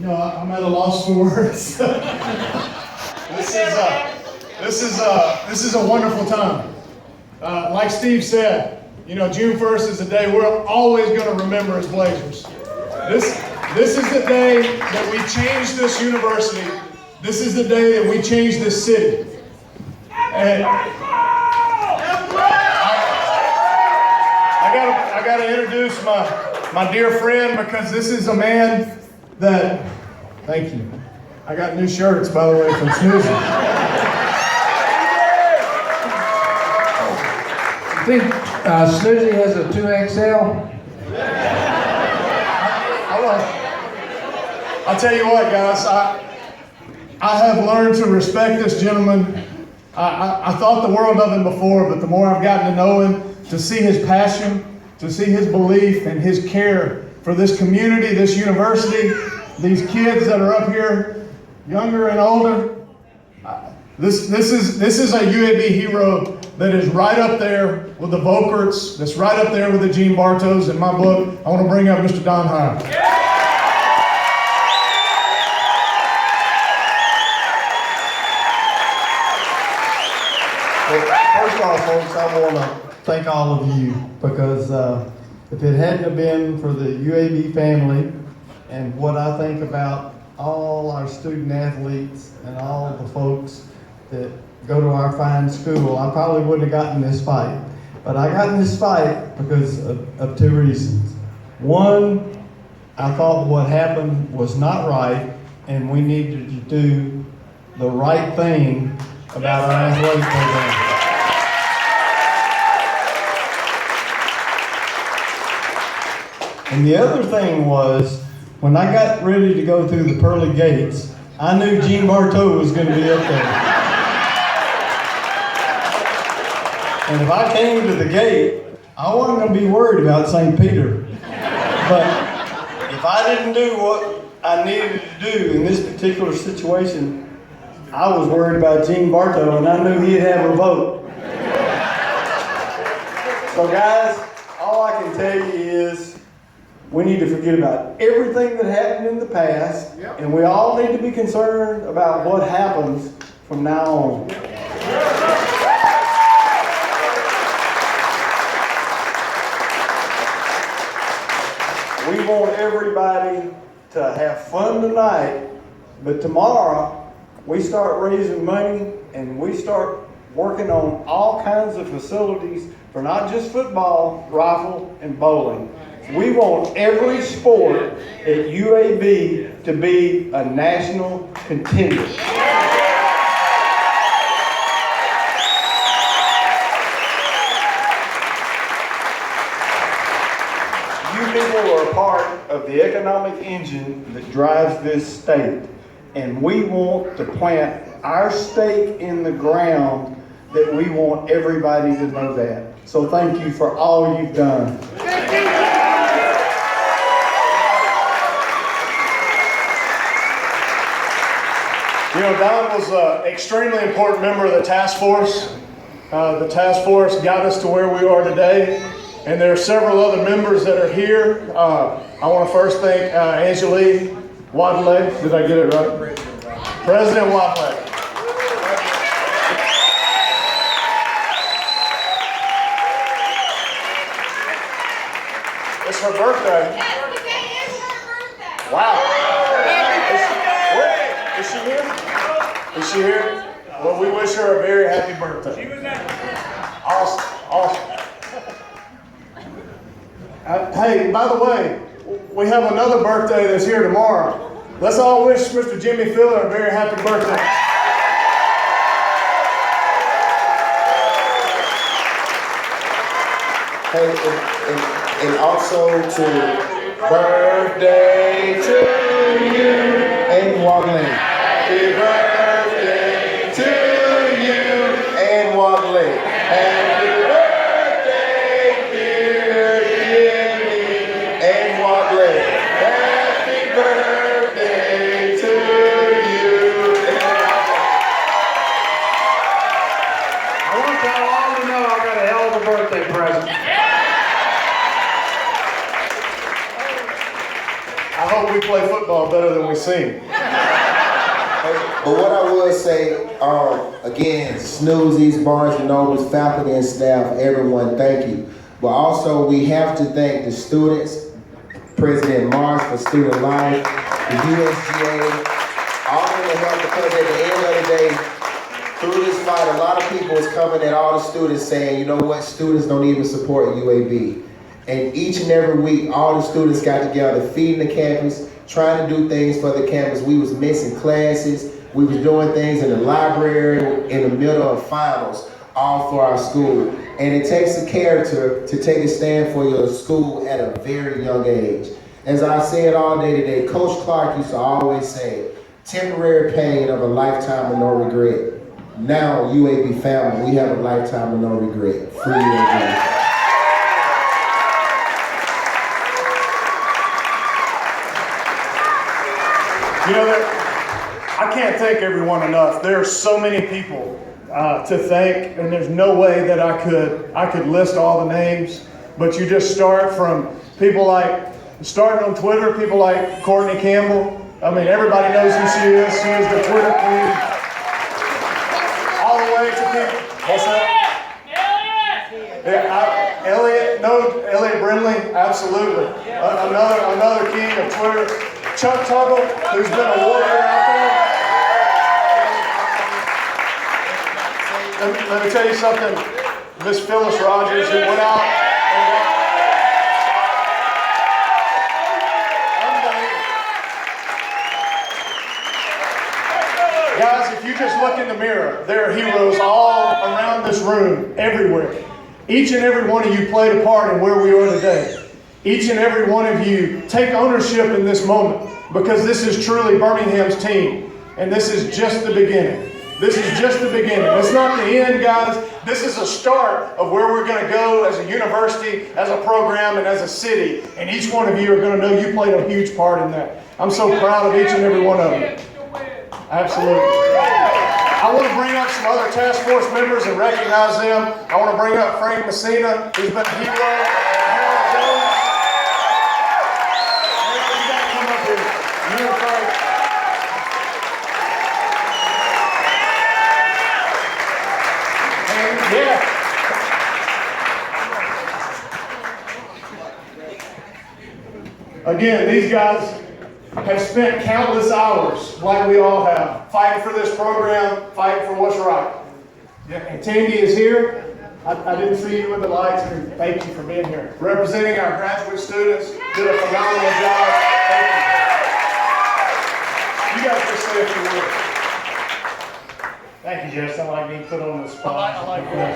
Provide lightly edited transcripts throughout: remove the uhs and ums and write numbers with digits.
I'm at a loss for words. This is a wonderful time. Like Steve said, June 1st is a day we're always going to remember as Blazers. This is the day that we changed this university. This is the day that we changed this city. And I got to introduce my dear friend, because this is a man that, thank you. I got new shirts, by the way, from Snoozing. I think Snoozy has a 2XL. I'll tell you what, guys, I have learned to respect this gentleman. I thought the world of him before, but the more I've gotten to know him, to see his passion, to see his belief and his care for this community, this university, these kids that are up here, younger and older. This is a UAB hero that is right up there with the Vokerts, that's right up there with the Gene Bartos. In my book, I want to bring up Mr. Don Hine. Well, first of all, folks, I want to thank all of you, because if it hadn't have been for the UAB family and what I think about all our student athletes and all the folks that go to our fine school, I probably wouldn't have gotten this fight. But I got in this fight because of two reasons. One, I thought what happened was not right, and we needed to do the right thing about our athletic program. And the other thing was, when I got ready to go through the pearly gates, I knew Gene Bartow was going to be up there. And if I came to the gate, I wasn't going to be worried about St. Peter. But if I didn't do what I needed to do in this particular situation, I was worried about Gene Bartow, and I knew he'd have a vote. So guys, all I can tell you is, we need to forget about everything that happened in the past, and we all need to be concerned about what happens from now on. We want everybody to have fun tonight, but tomorrow we start raising money and we start working on all kinds of facilities for not just football, rifle, and bowling. We want every sport at UAB to be a national contender. You people are a part of the economic engine that drives this state, and we want to plant our stake in the ground that we want everybody to know that. So thank you for all you've done. Don was an extremely important member of the task force. The task force got us to where we are today, and there are several other members that are here. I want to first thank Angelique Wadley. Did I get it right? President Wadley. It's her birthday. Wow. Is she here? Is she here? Well, we wish her a very happy birthday. She was there. Awesome. Hey, by the way, we have another birthday that's here tomorrow. Let's all wish Mr. Jimmy Filler a very happy birthday. Hey, and also to birthday to you and Wadley. Happy birthday to you and Wadley. Happy birthday, dear Jimmy and Wadley. Happy birthday to you. I want y'all all to know I got a hell of a birthday present. I hope we play football better than we sing. But what I would say, again, Snoozies, Barnes and Nobles, faculty and staff, everyone, thank you. But also we have to thank the students, President Marsh for Student Life, the USGA, all of the help, because at the end of the day, through this fight, a lot of people is coming at all the students saying, you know what, students don't even support UAB. And each and every week, all the students got together, feeding the campus, trying to do things for the campus. We was missing classes. We was doing things in the library, in the middle of finals, all for our school. And it takes a character to take a stand for your school at a very young age. As I said all day today, Coach Clark used to always say, temporary pain of a lifetime of no regret. Now, UAB family, we have a lifetime of no regret. Free UAB. You know, I can't thank everyone enough. There are so many people to thank, and there's no way that I could list all the names. But you just start from people like, starting on Twitter, people like Courtney Campbell. I mean, everybody knows who she is. She is the Twitter queen. All the way to people. What's that? Yeah, Elliot Brindley, absolutely. Another king of Twitter. Chuck Tuggle, who's been a warrior out there. Let me tell you something. Miss Phyllis Rogers, who went out and got... Guys, if you just look in the mirror, there are heroes all around this room, everywhere. Each and every one of you played a part in where we are today. Each and every one of you take ownership in this moment, because this is truly Birmingham's team. And this is just the beginning. This is just the beginning. It's not the end, guys. This is a start of where we're going to go as a university, as a program, and as a city. And each one of you are going to know you played a huge part in that. I'm so proud of each and every one of you. Absolutely. I want to bring up some other task force members and recognize them. I want to bring up Frank Messina, who's been a hero. Yeah. Again, these guys have spent countless hours, like we all have, fighting for this program, fighting for what's right. Yeah. And Tandy is here. I didn't see you with the lights, and thank you for being here. Representing our graduate students, did a phenomenal job. Thank you. You guys just say a few words. Thank you, Justin. I like being put on the spot. I like that.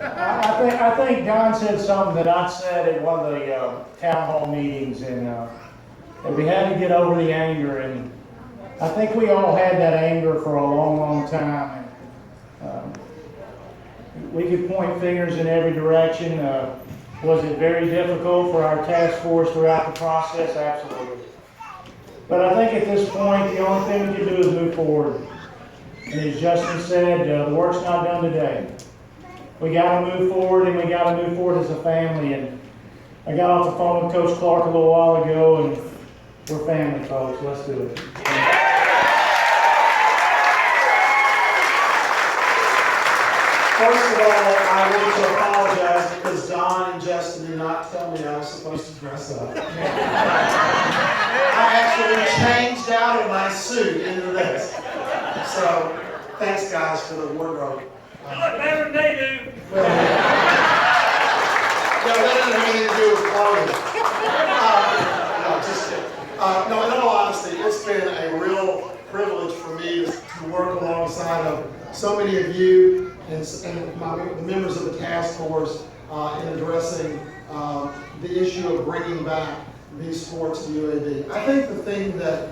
I think Don said something that I said at one of the town hall meetings, and that we had to get over the anger. And I think we all had that anger for a long, long time. We could point fingers in every direction. Was it very difficult for our task force throughout the process? Absolutely. But I think at this point, the only thing we can do is move forward. And as Justin said, the work's not done today. We got to move forward, and we got to move forward as a family. And I got off the phone with Coach Clark a little while ago, and we're family, folks. Let's do it. First of all, I want to apologize because Don and Justin did not tell me I was supposed to dress up. I actually changed out of my suit into this. So, thanks guys for the wardrobe. You look better than they do. Well, that doesn't have anything to do with clothing. No, just kidding. No, in all honesty, it's been a real privilege for me to work alongside of so many of you and the members of the task force in addressing the issue of bringing back these sports to UAB. I think the thing that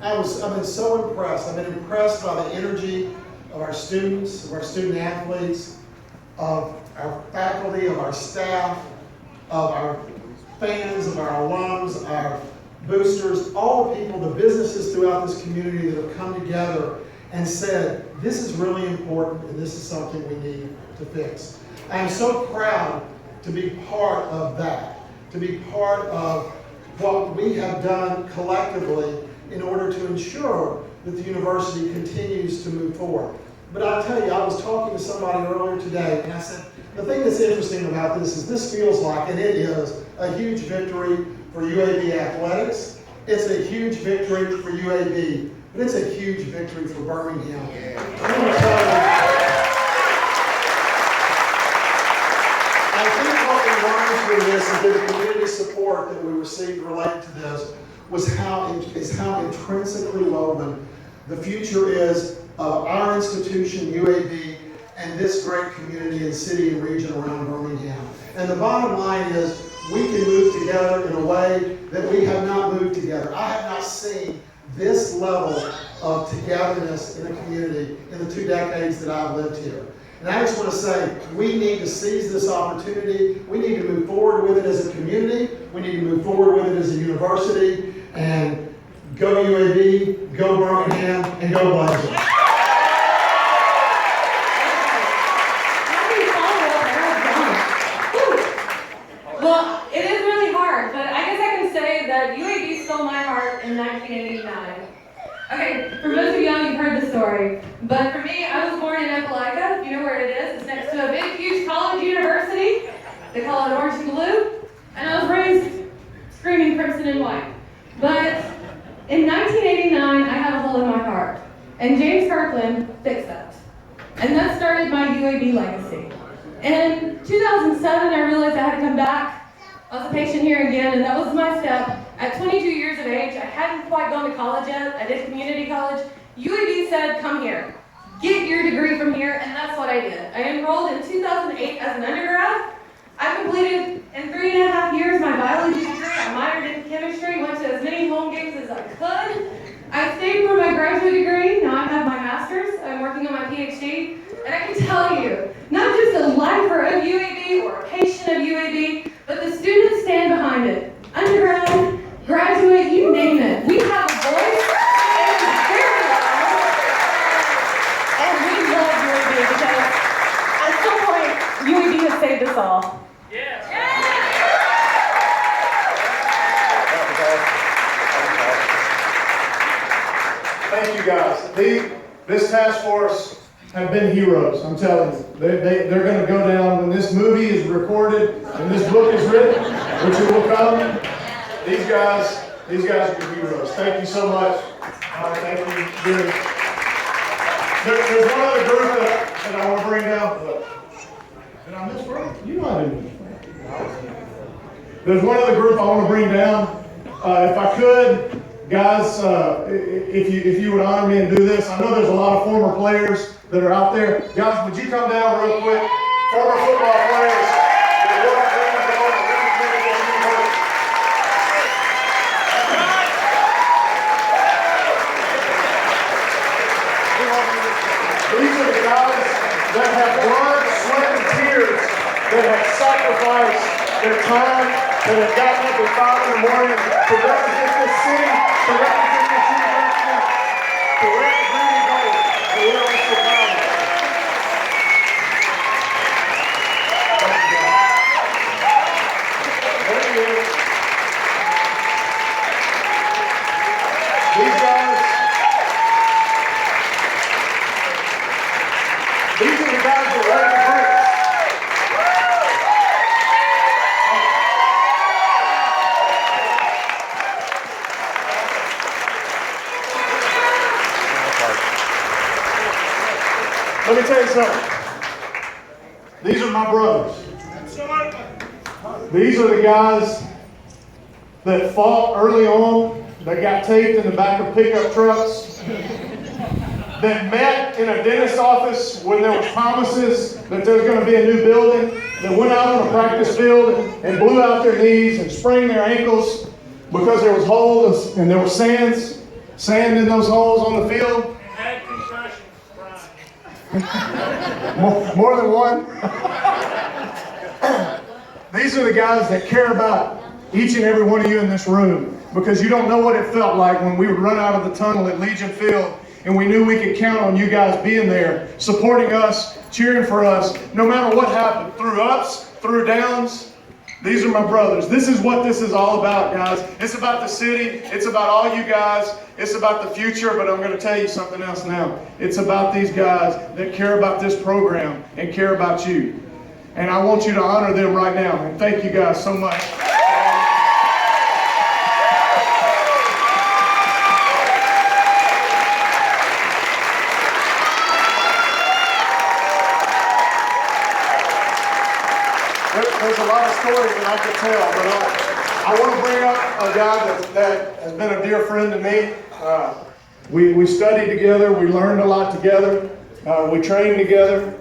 I've been so impressed. I've been impressed by the energy of our students, of our student athletes, of our faculty, of our staff, of our fans, of our alums, our boosters, all the people, the businesses throughout this community that have come together and said, this is really important and this is something we need to fix. I am so proud to be part of that, to be part of what we have done collectively in order to ensure that the university continues to move forward. But I'll tell you, I was talking to somebody earlier today, and I said, the thing that's interesting about this is this feels like, and it is, a huge victory for UAB athletics. It's a huge victory for UAB, but it's a huge victory for Birmingham. I want to tell you, I think what we learned through this and through the community support that we received related to this was how intrinsically woven the future is of our institution, UAB, and this great community and city and region around Birmingham. And the bottom line is we can move together in a way that we have not moved together. I have not seen this level of togetherness in a community in the 2 decades that I've lived here. And I just want to say, we need to seize this opportunity. We need to move forward with it as a community. We need to move forward with it as a university. And go UAB, go Birmingham, and go Blazers. Well, it is really hard, but I guess I can say that UAB stole my heart in 1989. Okay, for most of y'all, you've heard the story, but for me, I was born in Opelika. If you know where it is, it's next to a big, huge college university. They call it Orange and Blue, and I was raised screaming crimson and white. But in 1989, I had a hole in my heart, and James Kirkland fixed that, and that started my UAB legacy. In 2007, I realized I had to come back. I was a patient here again, and that was my step. At 22 years of age, I hadn't quite gone to college yet. I did community college. UAB said, come here. Get your degree from here, and that's what I did. I enrolled in 2008 as an undergrad. I completed in 3.5 years my biology degree. I minored in chemistry, went to as many home games as I could. I stayed for my graduate degree. Now I have my master's. I'm working on my PhD. And I can tell you, not just a lifer of UAB or a patient of UAB, but the students stand behind it. Undergrad, graduate, you name it. We have a voice, and it's very loud. And we love UAB because at some point, UAB has saved us all. Thank you guys. This task force have been heroes, I'm telling you. They're going to go down when this movie is recorded and this book is written, which it will come. These guys are your heroes. Thank you so much. Thank you. There's one other group that I want to bring down. Did I miss one? You know I didn't. There's one other group I want to bring down. If I could, guys, if you would honor me and do this. I know there's a lot of former players that are out there. Guys, would you come down real quick? Former football players. These are the guys that have blood, sweat, and tears, that have sacrificed their time, that have gotten up at 5 in the morning to represent this city, to represent this university, to represent the goal, to wear on Chicago. There he is. These guys, these are the guys that led the group. Let me tell you something. These are my brothers. These are the guys that fought early on, that got taped in the back of pickup trucks, that met in a dentist's office when there was promises that there was going to be a new building, that went out on a practice field and blew out their knees and sprained their ankles because there was holes and there was sand in those holes on the field. More than one. These are the guys that care about each and every one of you in this room, because you don't know what it felt like when we would run out of the tunnel at Legion Field and we knew we could count on you guys being there, supporting us, cheering for us, no matter what happened, through ups through downs, these are my brothers. This is what this is all about, guys. It's about the city. It's about all you guys. It's about the future, but I'm going to tell you something else now. It's about these guys that care about this program and care about you. And I want you to honor them right now. And thank you guys so much. There's a lot of stories that I could tell, but I want to bring up a guy that has been a dear friend to me. We studied together, we learned a lot together, we trained together.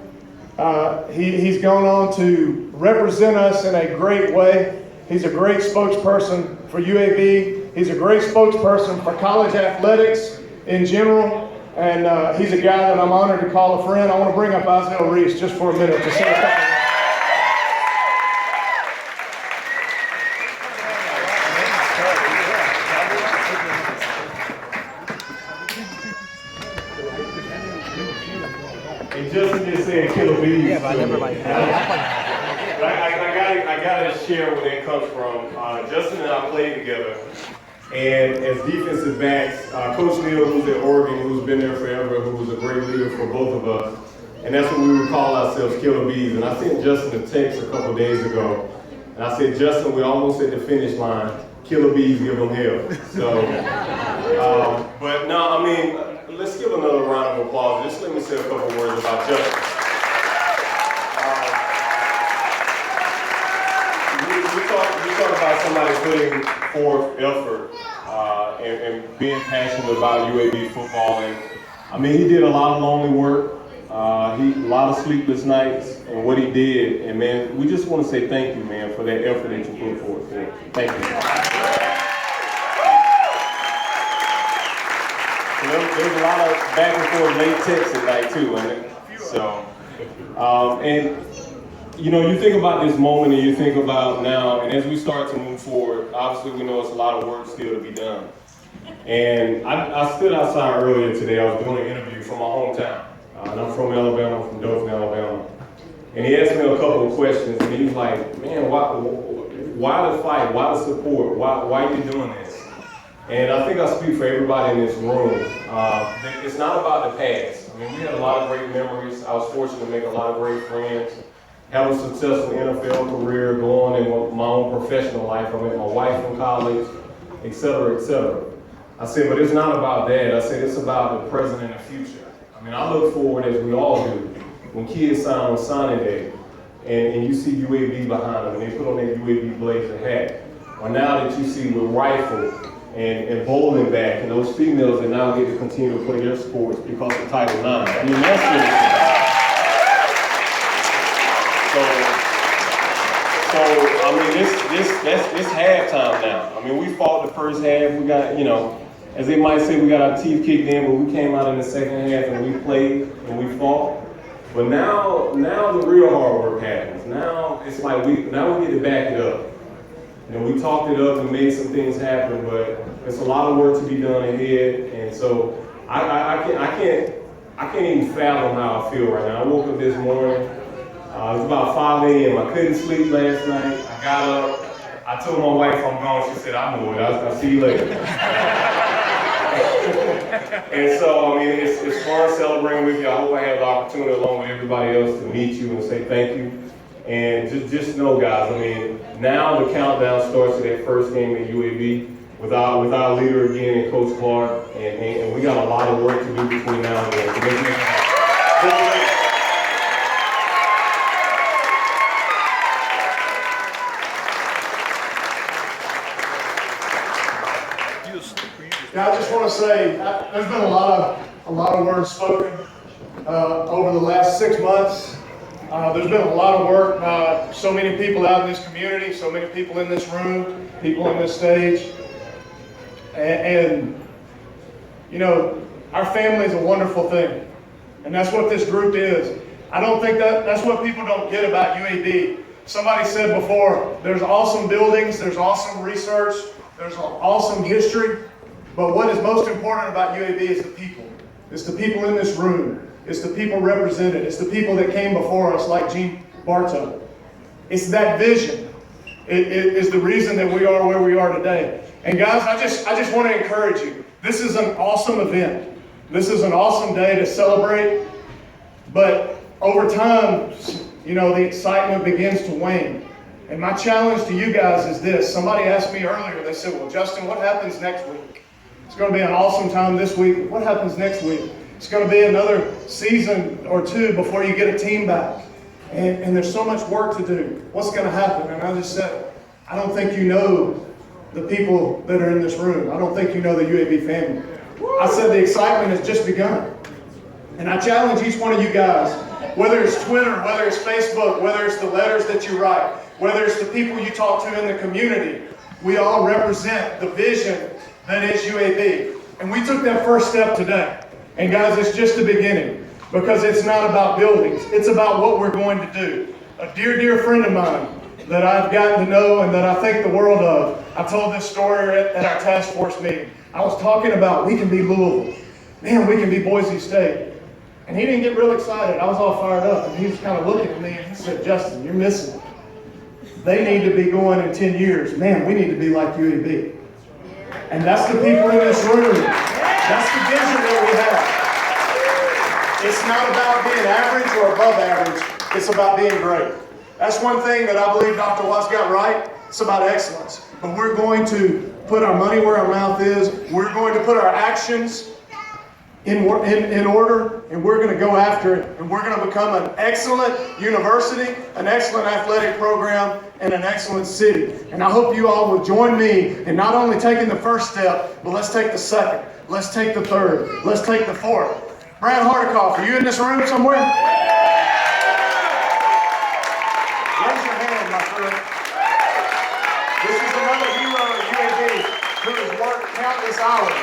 He's gone on to represent us in a great way. He's a great spokesperson for UAB. He's a great spokesperson for college athletics in general. And he's a guy that I'm honored to call a friend. I want to bring up Isaiah Reese just for a minute to say a couple words. And Justin just said Killer Bees. Yeah, but I never like I gotta share where that comes from. Justin and I played together, and as defensive backs, Coach Neal, who's at Oregon, who's been there forever, who was a great leader for both of us, and that's what we would call ourselves, Killer Bees. And I sent Justin a text a couple days ago, and I said, Justin, we're almost at the finish line. Killer Bees, give them hell. So, but no, I mean, let's give another round of applause. Just let me say a couple words about Justin. We talk about somebody putting forth effort and being passionate about UAB football. And I mean, he did a lot of lonely work. A lot of sleepless nights and what he did. And man, we just want to say thank you, man, for that effort that you put forth. Man. Thank you. There's a lot of back and forth late texts at night too, and so, and you know, you think about this moment and you think about now, and as we start to move forward, obviously we know it's a lot of work still to be done. And I stood outside earlier today. I was doing an interview from my hometown, and I'm from Alabama, I'm from Dothan, Alabama. And he asked me a couple of questions, and he was like, "Man, why the fight? Why the support? Why are you doing this?" And I think I speak for everybody in this room. It's not about the past. I mean, we had a lot of great memories. I was fortunate to make a lot of great friends, have a successful NFL career, go on in my own professional life. I met my wife in college, et cetera, et cetera. I said, but it's not about that. I said, it's about the present and the future. I mean, I look forward, as we all do, when kids sign on signing day, and you see UAB behind them, and they put on their UAB blazer hat, or now that you see with rifle, and bowling back, and those females that now get to continue to play their sports because of Title IX. I mean, that's really cool. So I mean, it's halftime now. I mean, we fought the first half. We got, you know, as they might say, we got our teeth kicked in, but we came out in the second half and we played and we fought. But now the real hard work happens. Now it's like we get to back it up. You know, we talked it up and made some things happen, but there's a lot of work to be done ahead. And so I can't even fathom how I feel right now. I woke up this morning. It was about 5 a.m. I couldn't sleep last night. I got up. I told my wife I'm gone. She said, I know it. I'll see you later. And so, I mean, it's fun celebrating with you. I hope I have the opportunity, along with everybody else, to meet you and say thank you. And just know, guys, I mean, now the countdown starts to that first game at UAB with our leader again, and Coach Clark, and we got a lot of work to do between now and then to make it happen. I just want to say, there's been a lot of words spoken over the last 6 months. There's been a lot of work by so many people out in this community, so many people in this room, people on this stage. And you know, our family is a wonderful thing. And that's what this group is. I don't think that's what people don't get about UAB. Somebody said before, there's awesome buildings, there's awesome research, there's awesome history. But what is most important about UAB is the people. It's the people in this room. It's the people represented. It's the people that came before us, like Gene Bartow. It's that vision. It is the reason that we are where we are today. And guys, I just want to encourage you. This is an awesome event. This is an awesome day to celebrate. But over time, you know, the excitement begins to wane. And my challenge to you guys is this. Somebody asked me earlier, they said, well, Justin, what happens next week? It's going to be an awesome time this week. What happens next week? It's going to be another season or two before you get a team back. And there's so much work to do. What's going to happen? And I just said, I don't think you know the people that are in this room. I don't think you know the UAB family. I said the excitement has just begun. And I challenge each one of you guys, whether it's Twitter, whether it's Facebook, whether it's the letters that you write, whether it's the people you talk to in the community, we all represent the vision that is UAB. And we took that first step today. And guys, it's just the beginning, because it's not about buildings. It's about what we're going to do. A dear, dear friend of mine that I've gotten to know and that I think the world of, I told this story at our task force meeting. I was talking about we can be Louisville. Man, we can be Boise State. And he didn't get real excited. I was all fired up. And he was kind of looking at me and he said, Justin, you're missing it. They need to be going in 10 years. Man, we need to be like UAB. And that's the people in this room. That's the vision that we have. It's not about being average or above average. It's about being great. That's one thing that I believe Dr. Watts got right. It's about excellence. But we're going to put our money where our mouth is. We're going to put our actions in order, and we're going to go after it, and we're going to become an excellent university, an excellent athletic program, and an excellent city. And I hope you all will join me in not only taking the first step, but let's take the second, let's take the third, let's take the fourth. Brad Hardikoff, are you in this room somewhere? Raise your hand, my friend. This is another hero at UAB who has worked countless hours.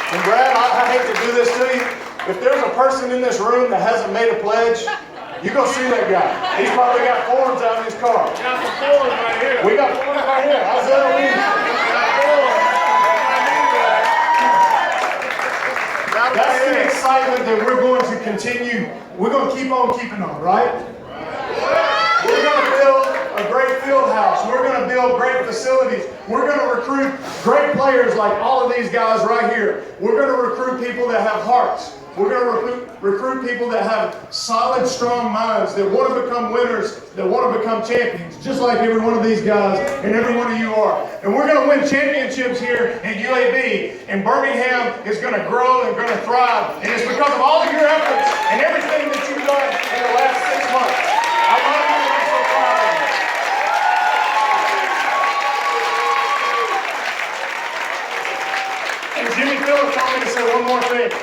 And Brad, I hate to do this to you. If there's a person in this room that hasn't made a pledge, you go see that guy. He's probably got forms out in his car. We got some forms right here. We got forms right here. Isaiah Lee. That's the excitement that we're going to continue. We're going to keep on keeping on, right? We're going to build a great field house. We're going to build great facilities. We're going to recruit great players like all of these guys right here. We're going to recruit people that have hearts. We're going to recruit people that have solid, strong minds, that want to become winners, that want to become champions, just like every one of these guys and every one of you are. And we're going to win championships here at UAB, and Birmingham is going to grow and going to thrive. And it's because of all of your efforts and everything that you've done in the last 6 months. I love you, and I'm so proud of you. And Jimmy Phillips told me to say one more thing.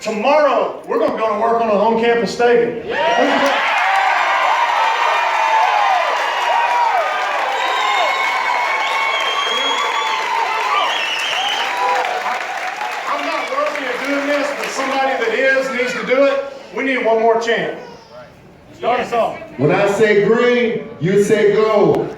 Tomorrow, we're going to go to work on a home campus stadium. I'm not worthy of doing this, but somebody that is needs to do it. We need one more chant. Start us off. When I say green, you say go.